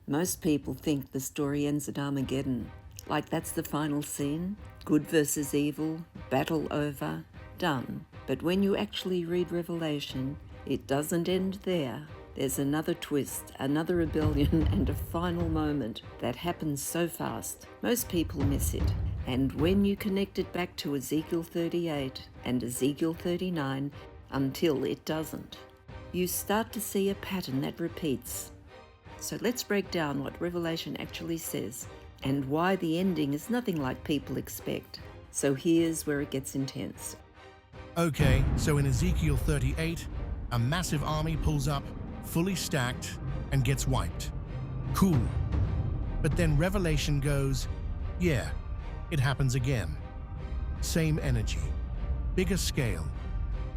Most people think the story ends at Armageddon, like that's the final scene, good versus evil, battle over, done. But when you actually read Revelation, it doesn't end there. There's another twist, another rebellion, and a final moment that happens so fast. Most people miss it. And when you connect it back to Ezekiel 38 and Ezekiel 39, until it doesn't, you start to see a pattern that repeats. So let's break down what Revelation actually says and why the ending is nothing like people expect. So here's where it gets intense. Okay, so in Ezekiel 38, a massive army pulls up, fully stacked, and gets wiped. Cool. But then Revelation goes, yeah, it happens again. Same energy, bigger scale,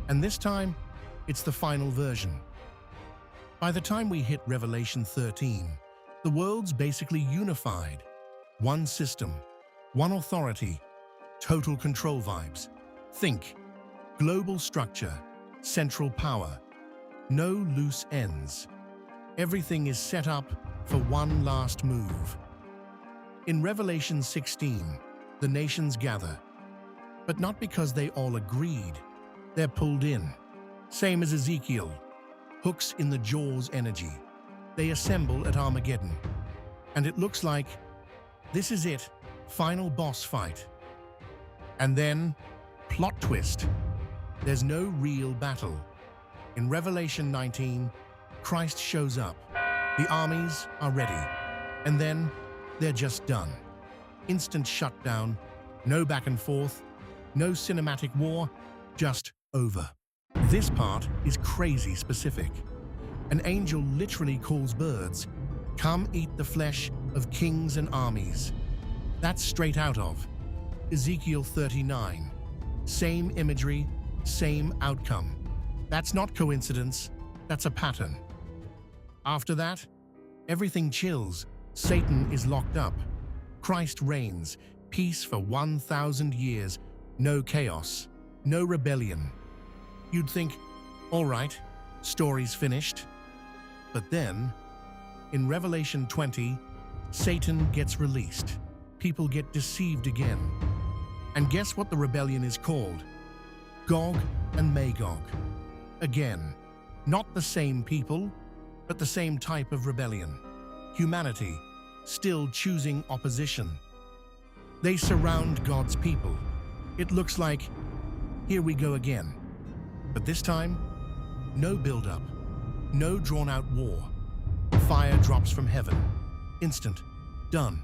and this time, it's the final version. By the time we hit Revelation 13, the world's basically unified. One system, one authority, total control vibes. Think, global structure, central power, no loose ends. Everything is set up for one last move. In Revelation 16, the nations gather, but not because they all agreed. They're pulled in. Same as Ezekiel. Hooks in the jaws energy. They assemble at Armageddon. And it looks like this is it, final boss fight. And then, plot twist. There's no real battle. In Revelation 19, Christ shows up. The armies are ready. And then, they're just done. Instant shutdown, no back and forth, no cinematic war, just over. This part is crazy specific. An angel literally calls birds, "Come eat the flesh of kings and armies." That's straight out of Ezekiel 39. Same imagery, same outcome. That's not coincidence, that's a pattern. After that, everything chills. Satan is locked up. Christ reigns, peace for 1,000 years, no chaos, no rebellion. You'd think, all right, story's finished. But then, in Revelation 20, Satan gets released. People get deceived again. And guess what the rebellion is called? Gog and Magog. Again, not the same people, but the same type of rebellion. Humanity, still choosing opposition. They surround God's people. It looks like, here we go again. But this time, no build-up, no drawn-out war. Fire drops from heaven. Instant. Done.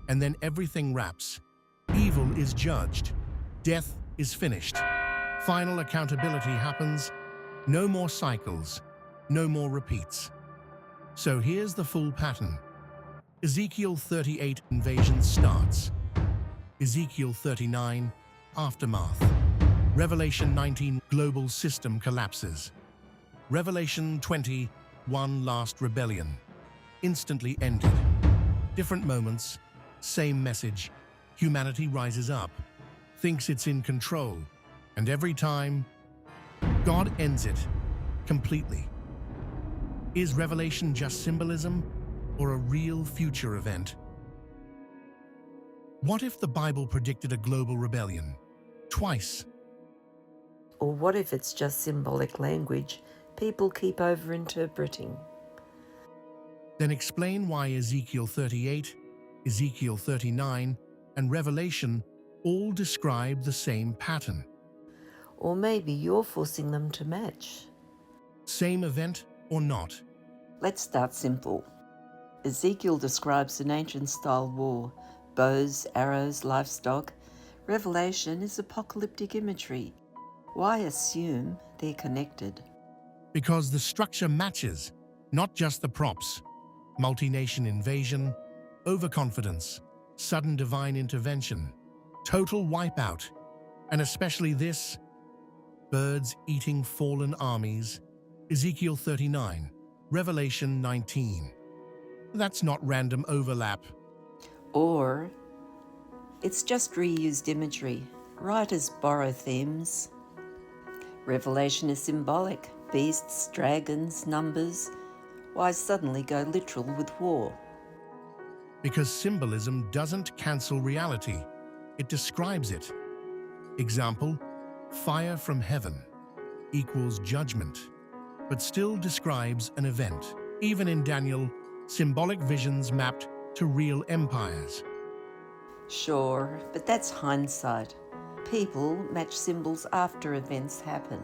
And then everything wraps. Evil is judged. Death is finished. Final accountability happens. No more cycles. No more repeats. So here's the full pattern. Ezekiel 38 invasion starts. Ezekiel 39 aftermath. Revelation 19 global system collapses. Revelation 20 one last rebellion. Instantly ended. Different moments, same message. Humanity rises up, thinks it's in control, and every time, God ends it completely. Is Revelation just symbolism or a real future event? What if the Bible predicted a global rebellion? Twice. Or what if it's just symbolic language people keep overinterpreting? Then explain why Ezekiel 38, Ezekiel 39, and Revelation all describe the same pattern. Or maybe you're forcing them to match. Same event or not? Let's start simple. Ezekiel describes an ancient-style war, bows, arrows, livestock. Revelation is apocalyptic imagery. Why assume they're connected? Because the structure matches, not just the props. Multi-nation invasion, overconfidence, sudden divine intervention, total wipeout, and especially this, birds eating fallen armies, Ezekiel 39, Revelation 19. That's not random overlap. Or it's just reused imagery. Writers borrow themes. Revelation is symbolic. Beasts, dragons, numbers. Why suddenly go literal with war? Because symbolism doesn't cancel reality, it describes it. Example, fire from heaven equals judgment, but still describes an event. Even in Daniel, symbolic visions mapped to real empires. Sure, but that's hindsight. People match symbols after events happen.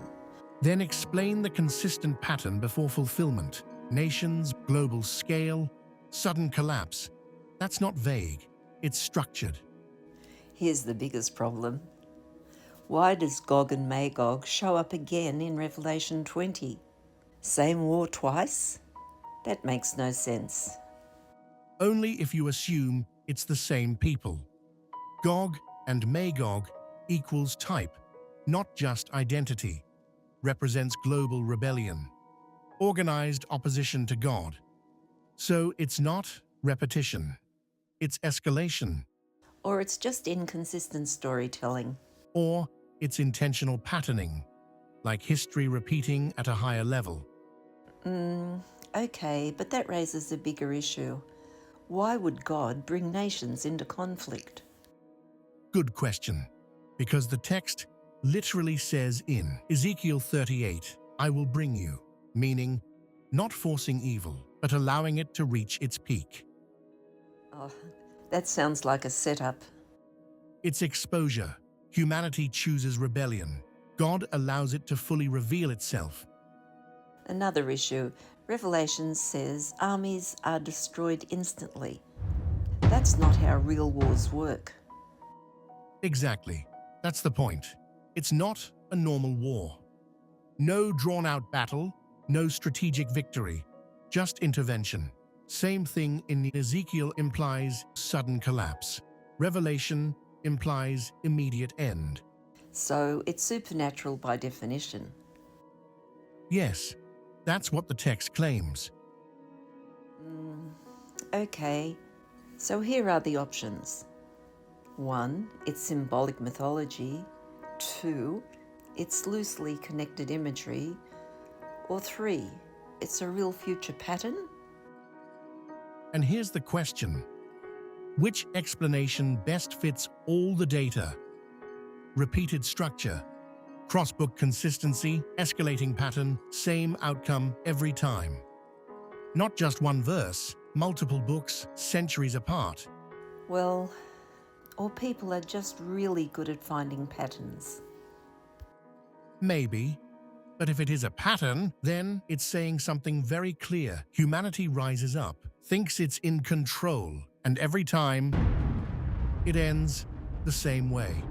Then explain the consistent pattern before fulfillment. Nations, global scale, sudden collapse. That's not vague, it's structured. Here's the biggest problem. Why does Gog and Magog show up again in Revelation 20? Same war twice? That makes no sense. Only if you assume it's the same people. Gog and Magog equals type, not just identity. Represents global rebellion, organized opposition to God. So it's not repetition, it's escalation, Or it's just inconsistent storytelling. or it's intentional patterning, like history repeating at a higher level. Okay, but that raises a bigger issue. Why would God bring nations into conflict? Good question, because the text literally says in Ezekiel 38, I will bring you, meaning not forcing evil, but allowing it to reach its peak. Oh, that sounds like a setup. It's exposure. Humanity chooses rebellion. God allows it to fully reveal itself. Another issue. Revelation says armies are destroyed instantly. That's not how real wars work. Exactly. That's the point. It's not a normal war. No drawn-out battle, no strategic victory, just intervention. Same thing in Ezekiel implies sudden collapse. Revelation implies immediate end. So it's supernatural by definition. Yes, that's what the text claims. Okay, so here are the options. 1. It's symbolic mythology. 2. It's loosely connected imagery. Or 3. It's a real future pattern? And here's the question. Which explanation best fits all the data? Repeated structure, crossbook consistency, escalating pattern, same outcome every time. Not just one verse, multiple books, centuries apart. Well, or people are just really good at finding patterns. Maybe. But if it is a pattern, then it's saying something very clear. Humanity rises up, thinks it's in control, and every time, it ends the same way.